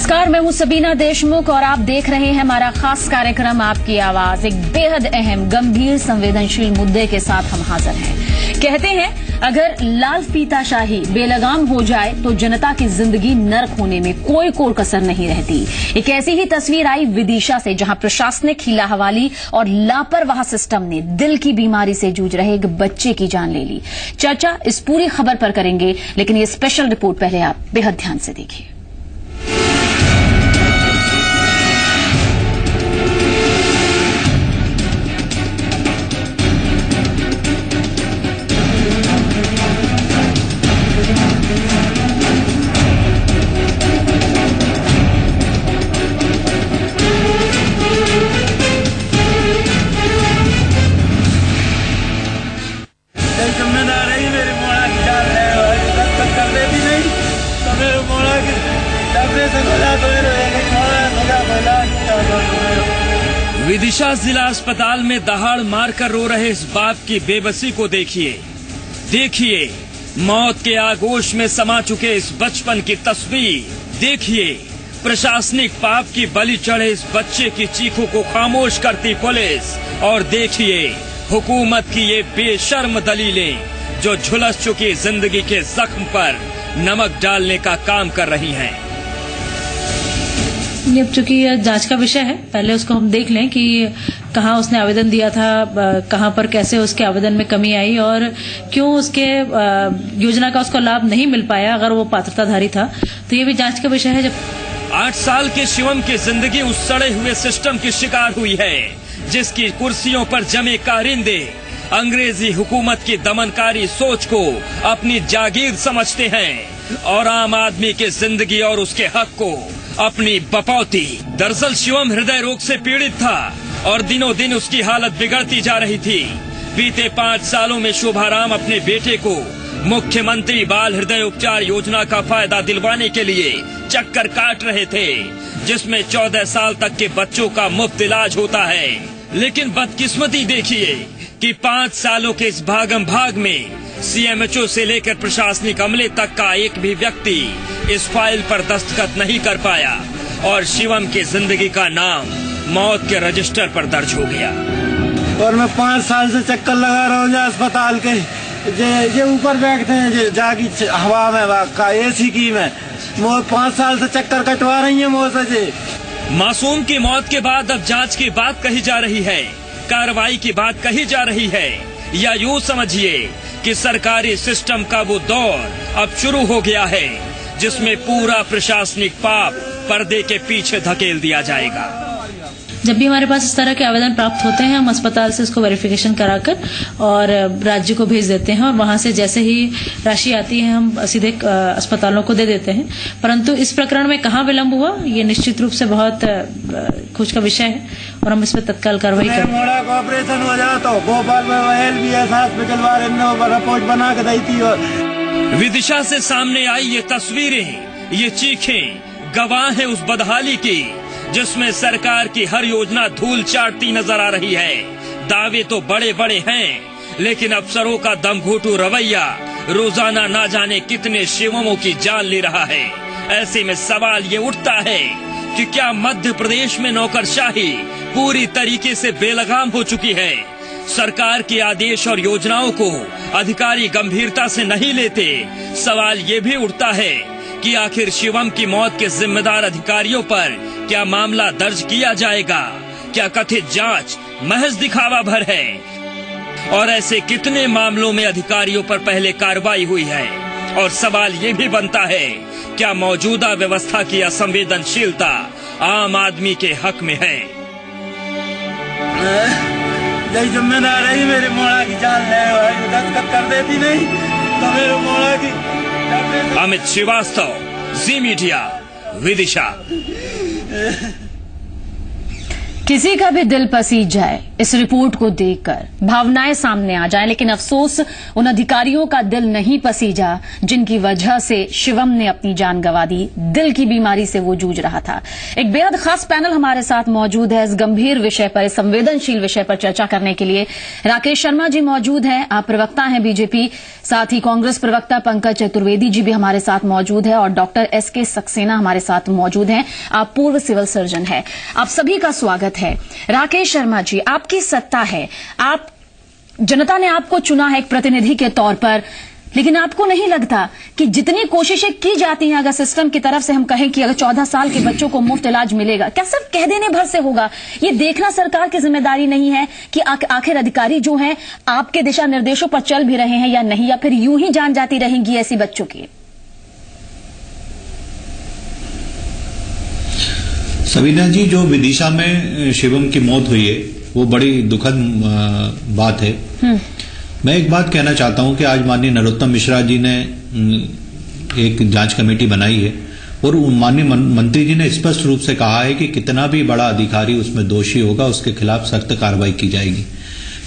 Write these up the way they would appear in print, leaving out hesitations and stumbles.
नमस्कार, मैं हूं सबीना देशमुख और आप देख रहे हैं हमारा खास कार्यक्रम आपकी आवाज। एक बेहद अहम, गंभीर, संवेदनशील मुद्दे के साथ हम हाजिर हैं। कहते हैं अगर लाल फीताशाही बेलगाम हो जाए तो जनता की जिंदगी नर्क होने में कोई कोर कसर नहीं रहती। एक ऐसी ही तस्वीर आई विदिशा से, जहां प्रशासनिक हीलाहवाली और लापरवाह सिस्टम ने दिल की बीमारी से जूझ रहे एक बच्चे की जान ले ली। चर्चा इस पूरी खबर पर करेंगे, लेकिन ये स्पेशल रिपोर्ट पहले आप बेहद ध्यान से देखिए। विदिशा जिला अस्पताल में दहाड़ मारकर रो रहे इस बाप की बेबसी को देखिए मौत के आगोश में समा चुके इस बचपन की तस्वीर। देखिए प्रशासनिक पाप की बलि चढ़े इस बच्चे की चीखों को खामोश करती पुलिस, और देखिए हुकूमत की ये बेशर्म दलीलें जो झुलस चुकी जिंदगी के जख्म पर नमक डालने का काम कर रही हैं। ये चूंकि जांच का विषय है, पहले उसको हम देख लें कि कहाँ उसने आवेदन दिया था, कहाँ पर कैसे उसके आवेदन में कमी आई और क्यों उसके योजना का उसको लाभ नहीं मिल पाया अगर वो पात्रताधारी था। तो ये भी जांच का विषय है। जब 8 साल के शिवम की जिंदगी उस सड़े हुए सिस्टम की शिकार हुई है, जिसकी कुर्सियों पर जमे कारिंदे अंग्रेजी हुकूमत की दमनकारी सोच को अपनी जागीर समझते हैं और आम आदमी की जिंदगी और उसके हक को अपनी बपौती। दरअसल शिवम हृदय रोग से पीड़ित था और दिनों दिन उसकी हालत बिगड़ती जा रही थी। बीते 5 सालों में शुभाराम अपने बेटे को मुख्यमंत्री बाल हृदय उपचार योजना का फायदा दिलवाने के लिए चक्कर काट रहे थे, जिसमें 14 साल तक के बच्चों का मुफ्त इलाज होता है। लेकिन बदकिस्मती देखिए कि 5 सालों के इस भागम भाग में सीएमएचओ से लेकर प्रशासनिक अमले तक का एक भी व्यक्ति इस फाइल पर दस्तखत नहीं कर पाया और शिवम की जिंदगी का नाम मौत के रजिस्टर पर दर्ज हो गया। और मैं 5 साल से चक्कर लगा रहा हूँ अस्पताल के, ये ऊपर बैठते हैं जागी हवा में का एसी की में 5 साल से चक्कर कटवा रही है मुझसे जी। मासूम की मौत के बाद अब जांच की बात कही जा रही है, कार्रवाई की बात कही जा रही है, या यूँ समझिए कि सरकारी सिस्टम का वो दौर अब शुरू हो गया है जिसमें पूरा प्रशासनिक पाप पर्दे के पीछे धकेल दिया जाएगा। जब भी हमारे पास इस तरह के आवेदन प्राप्त होते हैं, हम अस्पताल से इसको वेरिफिकेशन कराकर और राज्य को भेज देते हैं और वहां से जैसे ही राशि आती है हम सीधे अस्पतालों को दे देते हैं। परंतु इस प्रकरण में कहाँ विलंब हुआ, ये निश्चित रूप से बहुत खोज का विषय है और हम इस पर तत्काल कार्रवाई करें। मोड़ा का ऑपरेशन हो जाए तो भोपाल में LBS हॉस्पिटल वाले ने रिपोर्ट बना के दी थी। और विदिशा से सामने आई ये तस्वीरें, ये चीखें गवाह है उस बदहाली की जिसमें सरकार की हर योजना धूल चाटती नजर आ रही है। दावे तो बड़े बड़े हैं, लेकिन अफसरों का दमघोटू रवैया रोजाना ना जाने कितने शिवमों की जान ले रहा है। ऐसे में सवाल ये उठता है कि क्या मध्य प्रदेश में नौकरशाही पूरी तरीके से बेलगाम हो चुकी है? सरकार के आदेश और योजनाओं को अधिकारी गंभीरता से नहीं लेते। सवाल ये भी उठता है कि आखिर शिवम की मौत के जिम्मेदार अधिकारियों पर क्या मामला दर्ज किया जाएगा? क्या कथित जांच महज दिखावा भर है? और ऐसे कितने मामलों में अधिकारियों पर पहले कार्रवाई हुई है? और सवाल ये भी बनता है, क्या मौजूदा व्यवस्था की असंवेदनशीलता आम आदमी के हक में है? जिम्मेदार है मेरे मोड़ा की जान ले दस्तखत कर देती नहीं तो मेरे मोड़ा की। अमित श्रीवास्तव, जी मीडिया, विदिशा। किसी का भी दिल पसीज जाए इस रिपोर्ट को देखकर, भावनाएं सामने आ जाए, लेकिन अफसोस उन अधिकारियों का दिल नहीं पसीजा जिनकी वजह से शिवम ने अपनी जान गंवा दी। दिल की बीमारी से वो जूझ रहा था। एक बेहद खास पैनल हमारे साथ मौजूद है इस गंभीर विषय पर, इस संवेदनशील विषय पर चर्चा करने के लिए। राकेश शर्मा जी मौजूद हैं, आप प्रवक्ता हैं बीजेपी, साथ ही कांग्रेस प्रवक्ता पंकज चतुर्वेदी जी भी हमारे साथ मौजूद है और डॉक्टर एसके सक्सेना हमारे साथ मौजूद हैं, आप पूर्व सिविल सर्जन हैं। आप सभी का स्वागत है। राकेश शर्मा जी, आपकी सत्ता है, आप जनता ने आपको चुना है एक प्रतिनिधि के तौर पर, लेकिन आपको नहीं लगता कि जितनी कोशिशें की जाती हैं, अगर सिस्टम की तरफ से हम कहें कि अगर 14 साल के बच्चों को मुफ्त इलाज मिलेगा, क्या सिर्फ कह देने भर से होगा? ये देखना सरकार की जिम्मेदारी नहीं है कि आखिर अधिकारी जो हैं आपके दिशा निर्देशों पर चल भी रहे हैं या नहीं, या फिर यूं ही जान जाती रहेंगी ऐसी बच्चों की? सबीना जी, जो विदिशा में शिवम की मौत हुई है वो बड़ी दुखद बात है। मैं एक बात कहना चाहता हूं कि आज माननीय नरोत्तम मिश्रा जी ने एक जांच कमेटी बनाई है और माननीय मंत्री जी ने स्पष्ट रूप से कहा है कि कितना भी बड़ा अधिकारी उसमें दोषी होगा उसके खिलाफ सख्त कार्रवाई की जाएगी।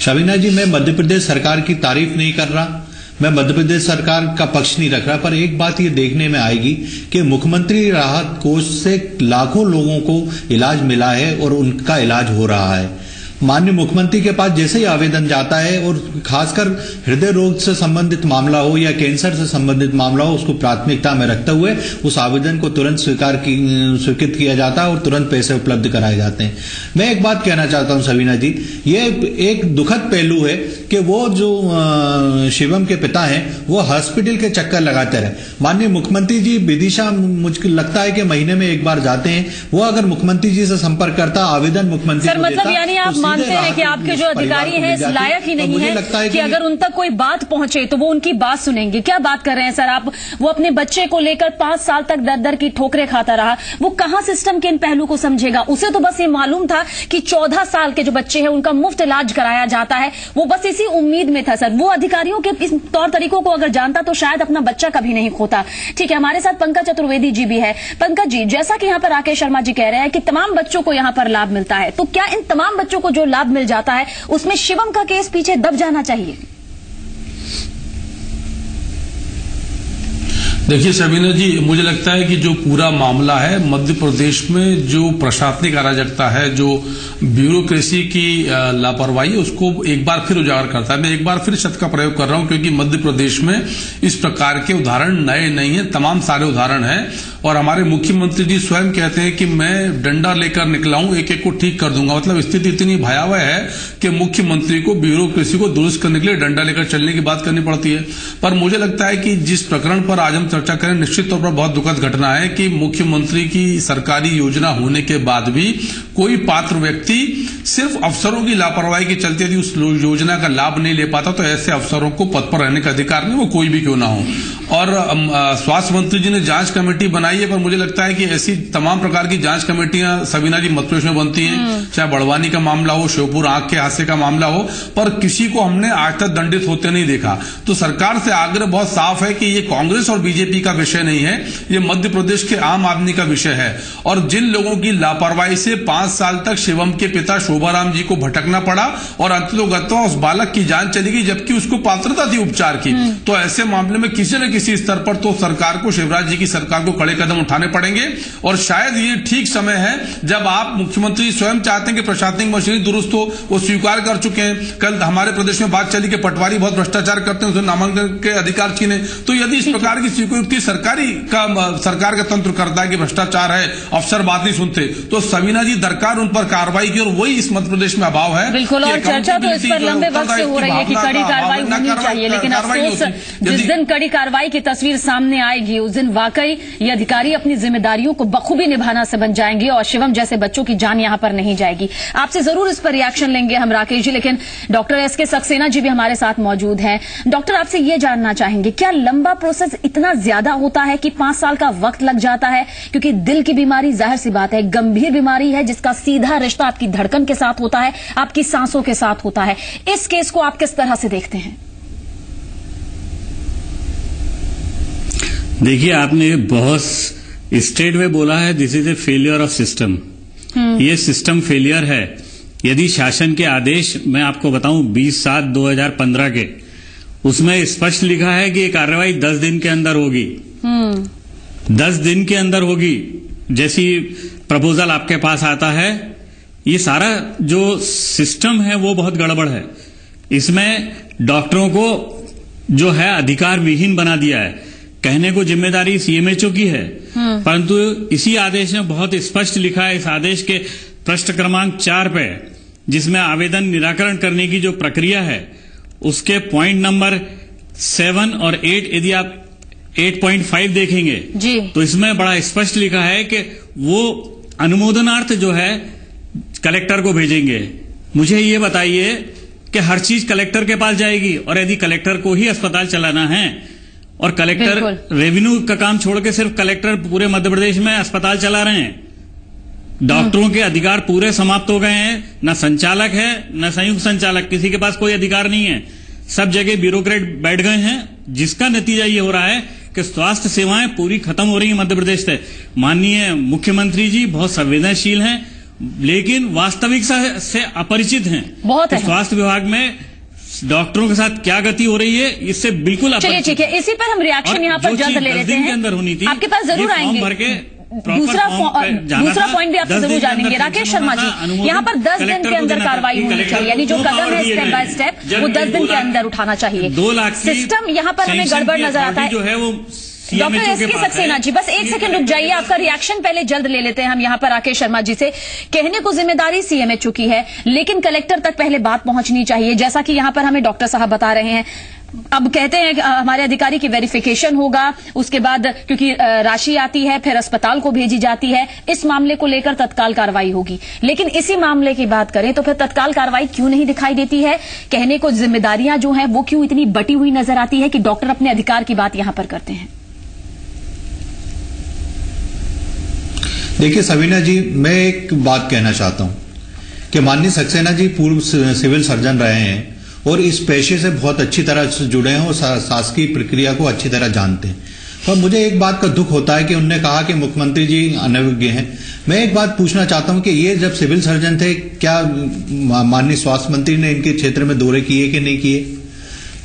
शबीना जी, मैं मध्य प्रदेश सरकार की तारीफ नहीं कर रहा, मैं मध्य प्रदेश सरकार का पक्ष नहीं रख रहा, पर एक बात ये देखने में आएगी कि मुख्यमंत्री राहत कोष से लाखों लोगों को इलाज मिला है और उनका इलाज हो रहा है। माननीय मुख्यमंत्री के पास जैसे ही आवेदन जाता है और खासकर हृदय रोग से संबंधित मामला हो या कैंसर से संबंधित मामला हो, उसको प्राथमिकता में रखते हुए उस आवेदन को तुरंत स्वीकृत किया जाता है और तुरंत पैसे उपलब्ध कराए जाते हैं। मैं एक बात कहना चाहता हूं सबीना जी, ये एक दुखद पहलू है कि वो जो शिवम के पिता हैं वो हॉस्पिटल के चक्कर लगाते रहे। माननीय मुख्यमंत्री जी विदिशा मुझको लगता है कि महीने में एक बार जाते हैं, वो अगर मुख्यमंत्री जी से संपर्क करता, आवेदन मुख्यमंत्री को देता, यानी आप मानते हैं कि आपके जो अधिकारी हैं इस लायक ही नहीं है कि अगर उन तक कोई बात पहुंचे तो वो उनकी बात सुनेंगे? क्या बात कर रहे हैं सर आप? वो अपने बच्चे को लेकर 5 साल तक दर दर की ठोकरें खाता रहा, वो कहां सिस्टम के इन पहलू को समझेगा? उसे तो बस ये मालूम था कि 14 साल के जो बच्चे हैं उनका मुफ्त इलाज कराया जाता है, वो बस इसी उम्मीद में था सर। वो अधिकारियों के इस तौर तरीकों को अगर जानता तो शायद अपना बच्चा कभी नहीं खोता। ठीक है, हमारे साथ पंकज चतुर्वेदी जी भी है। पंकज जी, जैसा कि यहाँ पर राकेश शर्मा जी कह रहे हैं कि तमाम बच्चों को यहाँ पर लाभ मिलता है, तो क्या इन तमाम बच्चों को जो लाभ मिल जाता है उसमें शिवम का केस पीछे दब जाना चाहिए? देखिए शबीना जी, मुझे लगता है कि जो पूरा मामला है मध्य प्रदेश में जो प्रशासनिक अराजकता है, जो ब्यूरोक्रेसी की लापरवाही, उसको एक बार फिर उजागर करता है। मैं एक बार फिर शब्द का प्रयोग कर रहा हूं क्योंकि मध्य प्रदेश में इस प्रकार के उदाहरण नए नहीं है, तमाम सारे उदाहरण हैं और हमारे मुख्यमंत्री जी स्वयं कहते हैं कि मैं डंडा लेकर निकला हूं, एक एक को ठीक कर दूंगा। मतलब स्थिति इतनी भयावह है कि मुख्यमंत्री को ब्यूरोक्रेसी को दुरुस्त करने के लिए डंडा लेकर चलने की बात करनी पड़ती है। पर मुझे लगता है कि जिस प्रकरण पर आज हम चर्चा करें, निश्चित तौर पर बहुत दुखद घटना है कि मुख्यमंत्री की सरकारी योजना होने के बाद भी कोई पात्र व्यक्ति सिर्फ अफसरों की लापरवाही के चलते यदि उस योजना का लाभ नहीं ले पाता तो ऐसे अफसरों को पद पर रहने का अधिकार नहीं, वो कोई भी क्यों ना हो। और स्वास्थ्य मंत्री जी ने जांच कमेटी बनाई है, पर मुझे लगता है कि ऐसी तमाम प्रकार की जांच कमेटियां सबीना जी मध्य प्रदेश में बनती हैं, चाहे बड़वानी का मामला हो, श्योपुर आंख के हादसे का मामला हो, पर किसी को हमने आज तक दंडित होते नहीं देखा। तो सरकार से आग्रह बहुत साफ है कि ये कांग्रेस और बीजेपी का विषय नहीं है, ये मध्य प्रदेश के आम आदमी का विषय है। और जिन लोगों की लापरवाही से 5 साल तक शिवम के पिता शोभाराम जी को भटकना पड़ा और अंततोगत्वा उस बालक की जान चली गई जबकि उसको पात्रता थी उपचार की, तो ऐसे मामले में किसी न किसी स्तर पर तो सरकार को, शिवराज जी की सरकार को कड़े कदम उठाने पड़ेंगे। और शायद ये ठीक समय है जब आप मुख्यमंत्री स्वयं चाहते हैं कि प्रशासनिक मशीनरी दुरुस्त हो, वो स्वीकार कर चुके हैं। कल हमारे प्रदेश में बात चली कि पटवारी बहुत भ्रष्टाचार करते हैं, उसे नामांकन के अधिकार छीने। तो यदि इस प्रकार की स्वीकृति सरकार का तंत्र करता है कि भ्रष्टाचार है, अफसर बात नहीं सुनते, तो सबीना जी दरकार उन पर कार्रवाई की, और वही इस मध्य प्रदेश में अभाव है। बिल्कुल, और चर्चा तो इस पर लंबे वक्त से हो रही है कि कड़ी कार्रवाई होनी चाहिए, लेकिन अफसोस जिस दिन कड़ी कार्रवाई की तस्वीर सामने आएगी उस दिन वाकई ये अधिकारी अपनी जिम्मेदारियों को बखूबी निभाना से बन जाएंगे और शिवम जैसे बच्चों की जान यहां पर नहीं जाएगी। आपसे जरूर इस पर रिएक्शन लेंगे हम राकेश जी, लेकिन डॉक्टर एसके सक्सेना जी भी हमारे साथ मौजूद हैं। डॉक्टर, आपसे ये जानना चाहेंगे, क्या लंबा प्रोसेस इतना ज्यादा होता है कि 5 साल का वक्त लग जाता है? क्योंकि दिल की बीमारी जाहिर सी बात है गंभीर बीमारी है जिसका सीधा रिश्ता आपकी धड़कन के साथ होता है, आपकी सांसों के साथ होता है। इस केस को आप किस तरह से देखते हैं? देखिए, आपने बहुत स्ट्रेट वे बोला है, this is a failure of system. ये सिस्टम फेलियर है। यदि शासन के आदेश मैं आपको बताऊं 20/7/2015 के, उसमें स्पष्ट लिखा है कि ये कार्रवाई 10 दिन के अंदर होगी। 10 दिन के अंदर होगी। जैसी प्रपोजल आपके पास आता है, ये सारा जो सिस्टम है वो बहुत गड़बड़ है। इसमें डॉक्टरों को जो है अधिकार विहीन बना दिया है। कहने को जिम्मेदारी सीएमएचओ की है, परंतु इसी आदेश में बहुत स्पष्ट लिखा है, इस आदेश के पृष्ठ क्रमांक 4 पे, जिसमें आवेदन निराकरण करने की जो प्रक्रिया है, उसके पॉइंट नंबर 7 और 8, यदि आप 8.5 देखेंगे जी, तो इसमें बड़ा स्पष्ट लिखा है कि वो अनुमोदनार्थ जो है कलेक्टर को भेजेंगे। मुझे ये बताइए कि हर चीज कलेक्टर के पास जाएगी, और यदि कलेक्टर को ही अस्पताल चलाना है और कलेक्टर रेवेन्यू का काम छोड़ के सिर्फ कलेक्टर पूरे मध्य प्रदेश में अस्पताल चला रहे हैं, डॉक्टरों के अधिकार पूरे समाप्त हो गए हैं। न संचालक है न संयुक्त संचालक, किसी के पास कोई अधिकार नहीं है। सब जगह ब्यूरोक्रेट बैठ गए हैं, जिसका नतीजा ये हो रहा है कि स्वास्थ्य सेवाएं पूरी खत्म हो रही है मध्य प्रदेश से। माननीय मुख्यमंत्री जी बहुत संवेदनशील हैं, लेकिन वास्तविकता से अपरिचित हैं। बहुत है। स्वास्थ्य विभाग में डॉक्टरों के साथ क्या गति हो रही है, इससे बिल्कुल चलिए ठीक है, इसी पर हम रिएक्शन यहाँ पर जल्द ले लेते हैं। के अंदर होनी थी, आपके पास जरूर आएंगे। भर के दूसरा पॉइंट भी आपसे जरूर जानेंगे। राकेश शर्मा जी, यहाँ पर 10 दिन के अंदर कार्रवाई होनी चाहिए, यानी जो कदम है स्टेप बाय स्टेप वो 10 दिन के अंदर उठाना चाहिए। 2 लाख सिस्टम यहाँ पर हमें गड़बड़ नजर आता है। जो है वो डॉक्टर एसके सक्सेना जी, बस एक सेकंड रुक जाइए, आपका रिएक्शन पहले जल्द ले लेते हैं हम यहाँ पर राकेश शर्मा जी से। कहने को जिम्मेदारी सीएमएचओ की है, लेकिन कलेक्टर तक पहले बात पहुंचनी चाहिए, जैसा कि यहाँ पर हमें डॉक्टर साहब बता रहे हैं। अब कहते हैं कि हमारे अधिकारी की वेरिफिकेशन होगा, उसके बाद क्योंकि राशि आती है फिर अस्पताल को भेजी जाती है, इस मामले को लेकर तत्काल कार्रवाई होगी। लेकिन इसी मामले की बात करें तो फिर तत्काल कार्रवाई क्यों नहीं दिखाई देती है? कहने को जिम्मेदारियां जो हैं वो क्यों इतनी बटी हुई नजर आती है कि डॉक्टर अपने अधिकार की बात यहां पर करते हैं? देखिए सवीना जी, मैं एक बात कहना चाहता हूं कि माननीय सक्सेना जी पूर्व सिविल सर्जन रहे हैं और इस पेशे से बहुत अच्छी तरह से जुड़े हैं और शासकीय प्रक्रिया को अच्छी तरह जानते हैं। पर मुझे एक बात का दुख होता है कि उन्होंने कहा कि मुख्यमंत्री जी अनभिज्ञ हैं। मैं एक बात पूछना चाहता हूं कि ये जब सिविल सर्जन थे, क्या माननीय स्वास्थ्य मंत्री ने इनके क्षेत्र में दौरे किए कि नहीं किए?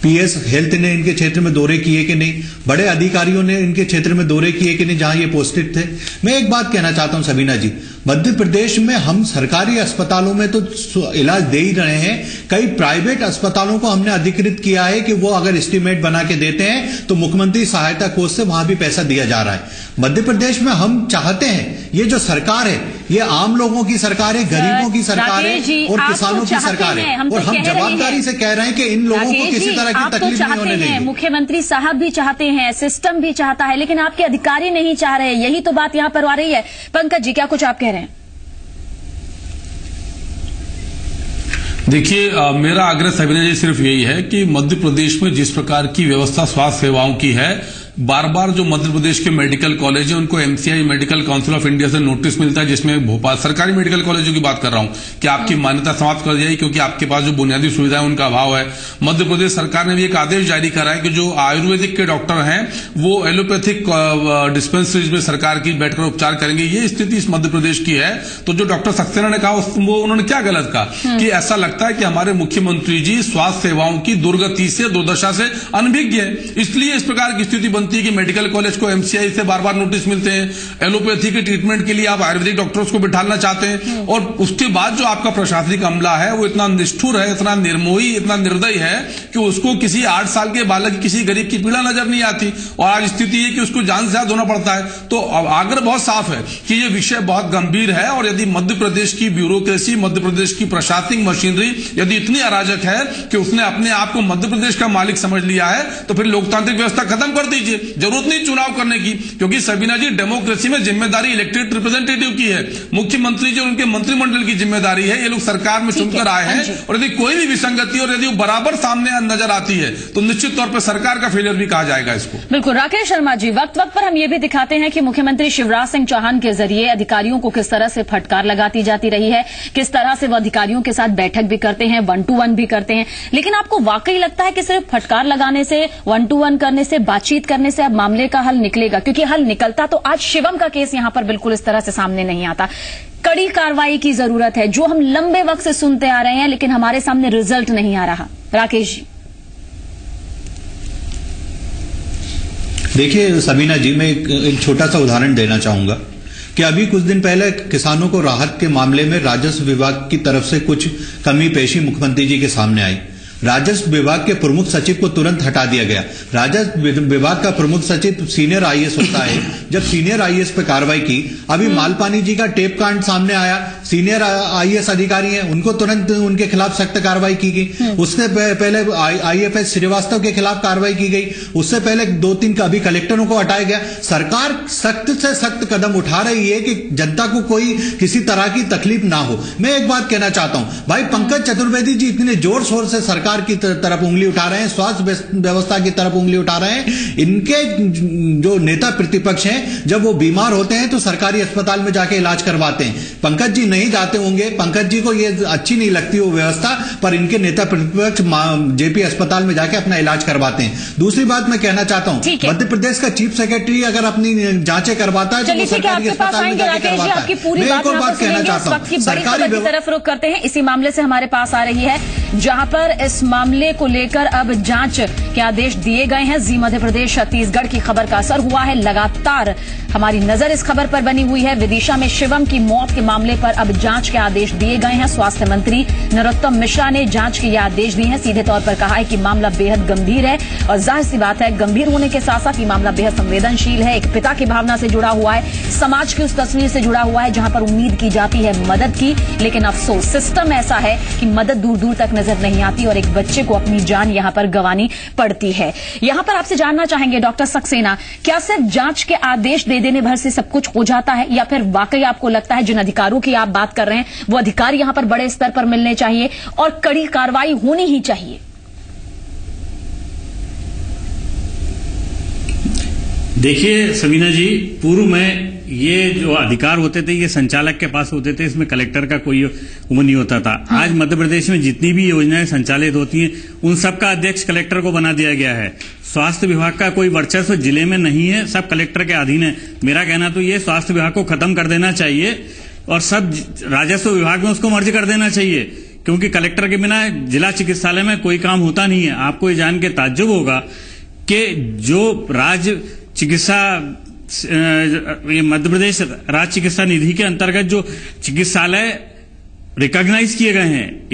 पीएस हेल्थ ने इनके क्षेत्र में दौरे किए कि नहीं? बड़े अधिकारियों ने इनके क्षेत्र में दौरे किए कि नहीं जहां ये पोस्टेड थे? मैं एक बात कहना चाहता हूं सबीना जी, मध्य प्रदेश में हम सरकारी अस्पतालों में तो इलाज दे ही रहे हैं, कई प्राइवेट अस्पतालों को हमने अधिकृत किया है कि वो अगर एस्टीमेट बना के देते हैं तो मुख्यमंत्री सहायता कोष से वहां भी पैसा दिया जा रहा है। मध्य प्रदेश में हम चाहते हैं, ये जो सरकार है ये आम लोगों की सरकार है, गरीबों की सरकार है और किसानों की सरकार है, और हम जवाबदारी से कह रहे हैं कि इन लोगों को किसी तरह की तकलीफ नहीं होने देंगे। मुख्यमंत्री साहब भी चाहते हैं, सिस्टम भी चाहता है, लेकिन आपके अधिकारी नहीं चाह रहे, यही तो बात यहां पर आ रही है। पंकज जी, क्या कुछ आप कह रहे हैं? देखिए, मेरा आग्रह सभी जी सिर्फ यही है कि मध्य प्रदेश में जिस प्रकार की व्यवस्था स्वास्थ्य सेवाओं की है, बार बार जो मध्य प्रदेश के मेडिकल कॉलेज है उनको MCI medical council of India से नोटिस मिलता है, जिसमें भोपाल सरकारी मेडिकल कॉलेजों की बात कर रहा हूं कि आपकी मान्यता समाप्त कर जाएगी क्योंकि आपके पास जो बुनियादी सुविधाएं उनका अभाव है। मध्य प्रदेश सरकार ने भी एक आदेश जारी करा है कि जो आयुर्वेदिक के डॉक्टर हैं वो एलोपैथिक डिस्पेंसरीज में सरकार की बैठकर उपचार करेंगे। ये स्थिति इस मध्य प्रदेश की है। तो जो डॉक्टर सक्सेना ने कहा वो उन्होंने क्या गलत कहा कि ऐसा लगता है कि हमारे मुख्यमंत्री जी स्वास्थ्य सेवाओं की दुर्गति से, दुर्दशा से अनभिज्ञ है, इसलिए इस प्रकार की स्थिति बनती है कि मेडिकल कॉलेज को एमसीआई से बार बार नोटिस मिलते हैं। एलोपैथी के ट्रीटमेंट के लिए आप आयुर्वेदिक डॉक्टर्स को बिठाना चाहते हैं, और उसके बाद जो आपका प्रशासनिक अमला है वो इतना निष्ठुर है, इतना निर्मोही, इतना निर्दयी है कि उसको किसी 8 साल के बालक की, किसी गरीब की पीड़ा नजर नहीं आती, और आज स्थिति है कि उसको जान से ज्यादा होना पड़ता है। तो आग्रह बहुत साफ है कि यह विषय बहुत गंभीर है, और यदि मध्य प्रदेश की ब्यूरोक्रेसी, मध्य प्रदेश की प्रशासनिक मशीनरी यदि इतनी अराजक है कि उसने अपने आप को मध्य प्रदेश का मालिक समझ लिया है, तो फिर लोकतांत्रिक व्यवस्था खत्म कर दीजिए। जरूरत नहीं चुनाव करने की, क्योंकि सबीना जी डेमोक्रेसी में जिम्मेदारी इलेक्टेड रिप्रेजेंटेटिव की है। मुख्यमंत्री जी और उनके मंत्रिमंडल की जिम्मेदारी है। ये लोग सरकार में चुनकर आए हैं, और यदि कोई भी विसंगति और यदि बराबर सामने नजर आती है तो निश्चित तौर पर सरकार का फेलियर भी कहा जाएगा इसको। बिल्कुल राकेश शर्मा जी, वक्त वक्त पर हम ये भी दिखाते हैं कि मुख्यमंत्री शिवराज सिंह चौहान के जरिए अधिकारियों को किस तरह से फटकार लगाती जाती रही है, किस तरह से वो अधिकारियों के साथ बैठक भी करते हैं, 1-to-1 भी करते हैं। लेकिन आपको वाकई लगता है कि सिर्फ फटकार लगाने से, 1-to-1 करने से, बातचीत करने से अब मामले का हल निकलेगा? क्योंकि हल निकलता तो आज शिवम का केस यहां पर बिल्कुल इस तरह से सामने नहीं आता। कड़ी कार्रवाई की जरूरत है, जो हम लंबे वक्त से सुनते आ रहे हैं लेकिन हमारे सामने रिजल्ट नहीं आ रहा? राकेश जी। देखिए सबीना जी, मैं एक छोटा सा उदाहरण देना चाहूंगा कि अभी कुछ दिन पहले किसानों को राहत के मामले में राजस्व विभाग की तरफ से कुछ कमी पेशी मुख्यमंत्री जी के सामने आई। राजस्व विभाग के प्रमुख सचिव को तुरंत हटा दिया गया। राजस्व विभाग का प्रमुख सचिव सीनियर आईएएस होता है। जब सीनियर आईएएस पे कार्रवाई की, अभी मालपानी जी का टेप कांड सामने आया, सीनियर आईएएस अधिकारी हैं, उनको तुरंत उनके खिलाफ सख्त कार्रवाई की गई। उससे पहले आईएफएस श्रीवास्तव के खिलाफ कार्रवाई की गई। उससे पहले 2-3 अभी कलेक्टरों को हटाया गया। सरकार सख्त से सख्त कदम उठा रही है कि जनता को कोई किसी तरह की तकलीफ ना हो। मैं एक बात कहना चाहता हूं, भाई पंकज चतुर्वेदी जी इतने जोर शोर से सरकार की तरफ उंगली उठा रहे हैं, स्वास्थ्य व्यवस्था की तरफ उंगली उठा रहे हैं। इनके जो नेता प्रतिपक्ष हैं, जब वो बीमार होते हैं तो सरकारी अस्पताल में जाके इलाज करवाते हैं। पंकज जी नहीं जाते होंगे, पंकज जी को ये अच्छी नहीं लगती वो व्यवस्था, पर इनके नेता प्रतिपक्ष जेपी अस्पताल में जाके अपना इलाज करवाते हैं। दूसरी बात मैं कहना चाहता हूं, मध्य प्रदेश का चीफ सेक्रेटरी अगर अपनी जांचें करवाता है तो वो सरकारी अस्पताल में जाके करवाता है। मैं एक और बात कहना चाहता हूं, सरकारी तरफ रुख करते हैं। इसी मामले से हमारे पास आ रही है, जहां पर इस मामले को लेकर अब जांच के आदेश दिए गए हैं। जी मध्य प्रदेश छत्तीसगढ़ की खबर का असर हुआ है। लगातार हमारी नजर इस खबर पर बनी हुई है। विदिशा में शिवम की मौत के मामले पर अब जांच के आदेश दिए गए हैं। स्वास्थ्य मंत्री नरोत्तम मिश्रा ने जांच के ये आदेश दिए हैं। सीधे तौर पर कहा है कि मामला बेहद गंभीर है, और जाहिर सी बात है गंभीर होने के साथ साथ ये मामला बेहद संवेदनशील है। एक पिता की भावना से जुड़ा हुआ है, समाज की उस तस्वीर से जुड़ा हुआ है जहां पर उम्मीद की जाती है मदद की, लेकिन अफसोस सिस्टम ऐसा है कि मदद दूर दूर तक नजर नहीं आती और एक बच्चे को अपनी जान यहां पर गंवानी पड़ती है। यहां पर आपसे जानना चाहेंगे डॉक्टर सक्सेना, क्या सिर्फ जांच के आदेश दे देने भर से सब कुछ हो जाता है, या फिर वाकई आपको लगता है जिन अधिकारों की आप बात कर रहे हैं वो अधिकार यहां पर बड़े स्तर पर मिलने चाहिए और कड़ी कार्रवाई होनी ही चाहिए? देखिए सबीना जी, पूर्व में ये जो अधिकार होते थे ये संचालक के पास होते थे, इसमें कलेक्टर का कोई वो नहीं होता था। आज मध्य प्रदेश में जितनी भी योजनाएं संचालित होती हैं उन सबका अध्यक्ष कलेक्टर को बना दिया गया है। स्वास्थ्य विभाग का कोई वर्चस्व जिले में नहीं है, सब कलेक्टर के अधीन है। मेरा कहना तो ये स्वास्थ्य विभाग को खत्म कर देना चाहिए और सब राजस्व विभाग में उसको मर्ज कर देना चाहिए, क्योंकि कलेक्टर के बिना जिला चिकित्सालय में कोई काम होता नहीं है। आपको ये जान के ताज्जुब होगा कि जो राज्य चिकित्सा मध्य प्रदेश राज्य चिकित्सा निधि के अंतर्गत जो चिकित्सालय रिकॉग्नाइज किए गए हैं,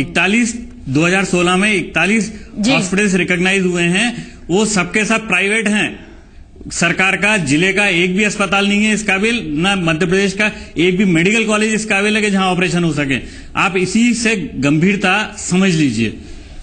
2016 में 41 हॉस्पिटल्स रिकॉग्नाइज हुए हैं, वो सबके सब प्राइवेट हैं। सरकार का जिले का एक भी अस्पताल नहीं है इस काबिल, ना मध्य प्रदेश का एक भी मेडिकल कॉलेज इस काबिल है कि जहां ऑपरेशन हो सके। आप इसी से गंभीरता समझ लीजिए।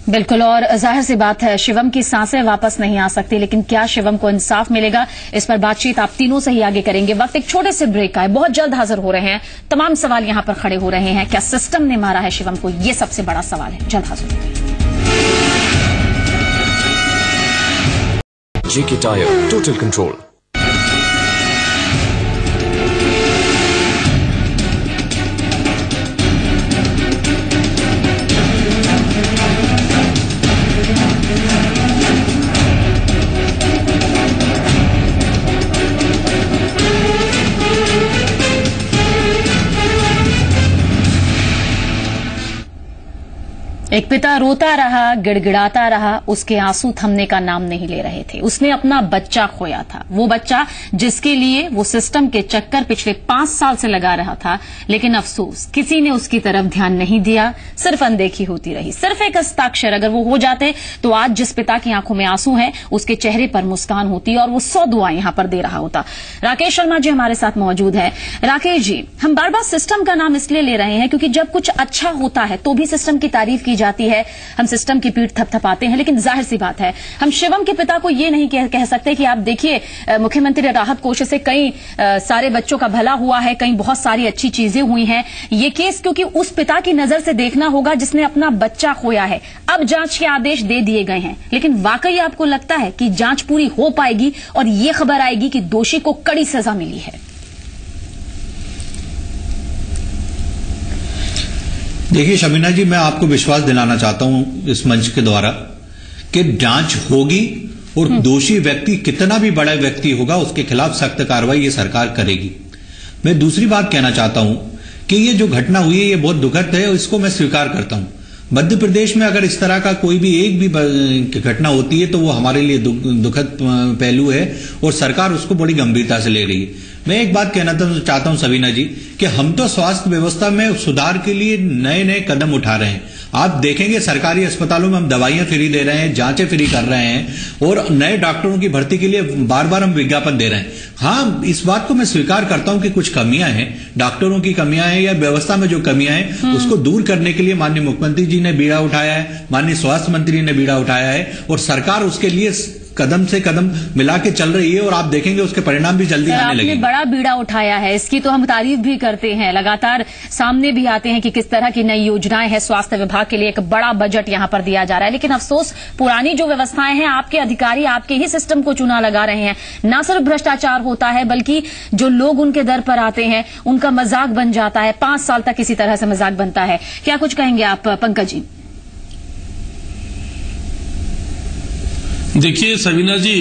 बिल्कुल, और जाहिर सी बात है शिवम की सांसें वापस नहीं आ सकती, लेकिन क्या शिवम को इंसाफ मिलेगा, इस पर बातचीत आप तीनों से ही आगे करेंगे। वक्त एक छोटे से ब्रेक का है, बहुत जल्द हाजिर हो रहे हैं। तमाम सवाल यहां पर खड़े हो रहे हैं, क्या सिस्टम ने मारा है शिवम को, यह सबसे बड़ा सवाल है। जल्द हाजिर होंगे। JK Tyre, Total Control। एक पिता रोता रहा, गिड़गिड़ाता रहा, उसके आंसू थमने का नाम नहीं ले रहे थे। उसने अपना बच्चा खोया था, वो बच्चा जिसके लिए वो सिस्टम के चक्कर पिछले 5 साल से लगा रहा था, लेकिन अफसोस किसी ने उसकी तरफ ध्यान नहीं दिया, सिर्फ अनदेखी होती रही। सिर्फ एक हस्ताक्षर अगर वो हो जाते तो आज जिस पिता की आंखों में आंसू हैं उसके चेहरे पर मुस्कान होती और वो 100 दुआएं यहां पर दे रहा होता। राकेश शर्मा जी हमारे साथ मौजूद है। राकेश जी, हम बार बार सिस्टम का नाम इसलिए ले रहे हैं क्योंकि जब कुछ अच्छा होता है तो भी सिस्टम की तारीफ की जाती है, हम सिस्टम की पीठ थपथपाते हैं, लेकिन जाहिर सी बात है हम शिवम के पिता को ये नहीं कह सकते कि आप देखिए मुख्यमंत्री राहत कोष से कई सारे बच्चों का भला हुआ है, कई बहुत सारी अच्छी चीजें हुई हैं। ये केस क्योंकि उस पिता की नजर से देखना होगा जिसने अपना बच्चा खोया है। अब जांच के आदेश दे दिए गए हैं, लेकिन वाकई आपको लगता है कि जांच पूरी हो पाएगी और ये खबर आएगी कि दोषी को कड़ी सजा मिली है? देखिए शमीना जी, मैं आपको विश्वास दिलाना चाहता हूं इस मंच के द्वारा कि जांच होगी और दोषी व्यक्ति कितना भी बड़ा व्यक्ति होगा उसके खिलाफ सख्त कार्रवाई ये सरकार करेगी। मैं दूसरी बात कहना चाहता हूं कि ये जो घटना हुई है ये बहुत दुखद है और इसको मैं स्वीकार करता हूं। मध्य प्रदेश में अगर इस तरह का कोई भी एक भी घटना होती है तो वो हमारे लिए दुखद पहलू है और सरकार उसको बड़ी गंभीरता से ले रही है। मैं एक बात कहना चाहता हूं सवीना जी कि हम तो स्वास्थ्य व्यवस्था में सुधार के लिए नए नए कदम उठा रहे हैं। आप देखेंगे सरकारी अस्पतालों में हम दवाइयां फ्री दे रहे हैं, जांचें फ्री कर रहे हैं और नए डॉक्टरों की भर्ती के लिए बार बार हम विज्ञापन दे रहे हैं। हाँ, इस बात को मैं स्वीकार करता हूं कि कुछ कमियां हैं, डॉक्टरों की कमियां हैं या व्यवस्था में जो कमियां हैं उसको दूर करने के लिए माननीय मुख्यमंत्री जी ने बीड़ा उठाया है, माननीय स्वास्थ्य मंत्री ने बीड़ा उठाया है और सरकार उसके लिए कदम से कदम मिला के चल रही है और आप देखेंगे उसके परिणाम भी जल्दी आने लगेंगे। आपने बड़ा बीड़ा उठाया है, इसकी तो हम तारीफ भी करते हैं, लगातार सामने भी आते हैं कि किस तरह की नई योजनाएं हैं स्वास्थ्य विभाग के लिए, एक बड़ा बजट यहां पर दिया जा रहा है। लेकिन अफसोस पुरानी जो व्यवस्थाएं हैं, आपके अधिकारी आपके ही सिस्टम को चुना लगा रहे हैं। न सिर्फ भ्रष्टाचार होता है बल्कि जो लोग उनके दर पर आते हैं उनका मजाक बन जाता है, 5 साल तक इसी तरह से मजाक बनता है। क्या कुछ कहेंगे आप पंकज जी? देखिए सवीना जी,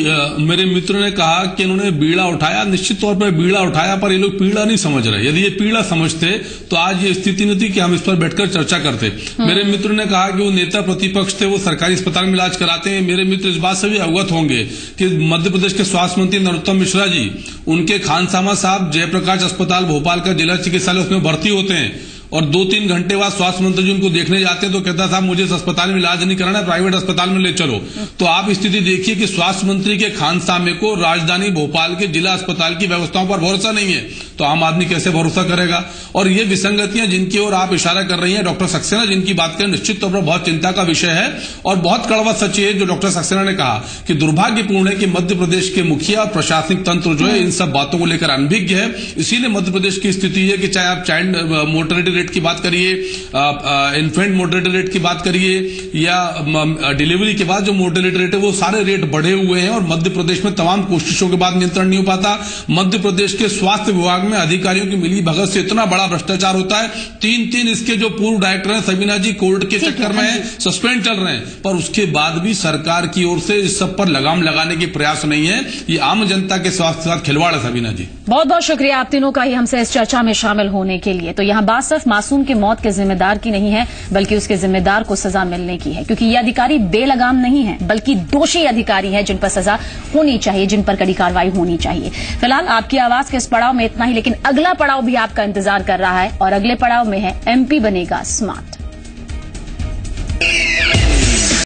मेरे मित्र ने कहा कि इन्होंने बीड़ा उठाया, निश्चित तौर पर बीड़ा उठाया, पर ये लोग पीड़ा नहीं समझ रहे। यदि ये पीड़ा समझते तो आज ये स्थिति नहीं थी कि हम इस पर बैठकर चर्चा करते। मेरे मित्र ने कहा कि वो नेता प्रतिपक्ष थे, वो सरकारी अस्पताल में इलाज कराते हैं। मेरे मित्र इस बात से भी अवगत होंगे कि मध्य प्रदेश के स्वास्थ्य मंत्री नरोत्तम मिश्रा जी, उनके खानसामा साहब जयप्रकाश अस्पताल भोपाल का जिला चिकित्सालय उसमें भर्ती होते हैं और 2-3 घंटे बाद स्वास्थ्य मंत्री जी उनको देखने जाते हैं तो कहता साहब मुझे इस अस्पताल में इलाज नहीं कराना, प्राइवेट अस्पताल में ले चलो। तो आप स्थिति देखिए कि स्वास्थ्य मंत्री के खानसामे को राजधानी भोपाल के जिला अस्पताल की व्यवस्थाओं पर भरोसा नहीं है तो आम आदमी कैसे भरोसा करेगा? और ये विसंगतियां जिनकी ओर आप इशारा कर रही हैं डॉक्टर सक्सेना जिनकी बात करें, निश्चित तौर पर बहुत चिंता का विषय है और बहुत कड़वा सच है जो डॉक्टर सक्सेना ने कहा कि दुर्भाग्यपूर्ण है कि मध्य प्रदेश के मुखिया और प्रशासनिक तंत्र जो है इन सब बातों को लेकर अनभिज्ञ है। इसीलिए मध्य प्रदेश की स्थिति है कि चाहे आप चाइल्ड मोर्टेलिटी रेट की बात करिए, इन्फेंट मोर्टेलिटी रेट की बात करिए या डिलीवरी के बाद जो मोर्टेलिटी रेट है वो सारे रेट बढ़े हुए हैं और मध्य प्रदेश में तमाम कोशिशों के बाद नियंत्रण नहीं हो पाता। मध्य प्रदेश के स्वास्थ्य विभाग में अधिकारियों की मिली भगत से इतना बड़ा भ्रष्टाचार होता है। 3 इसके जो पूर्व डायरेक्टर हैं सवीना जी कोर्ट के चक्कर में सस्पेंड चल रहे हैं, पर उसके बाद भी सरकार की ओर से इस सब पर लगाम लगाने के प्रयास नहीं है। ये आम जनता के स्वास्थ्य के साथ खिलवाड़ है। सवीना जी बहुत बहुत शुक्रिया आप तीनों का ही हमसे इस चर्चा में शामिल होने के लिए। तो यहाँ बात सिर्फ मासूम की मौत के जिम्मेदार की नहीं है बल्कि उसके जिम्मेदार को सजा मिलने की है, क्योंकि ये अधिकारी बेलगाम नहीं है बल्कि दोषी अधिकारी हैं जिन पर सजा होनी चाहिए, जिन पर कड़ी कार्रवाई होनी चाहिए। फिलहाल आपकी आवाज के इस पड़ाव में इतना ही, लेकिन अगला पड़ाव भी आपका इंतजार कर रहा है और अगले पड़ाव में है एमपी बनेगा स्मार्ट।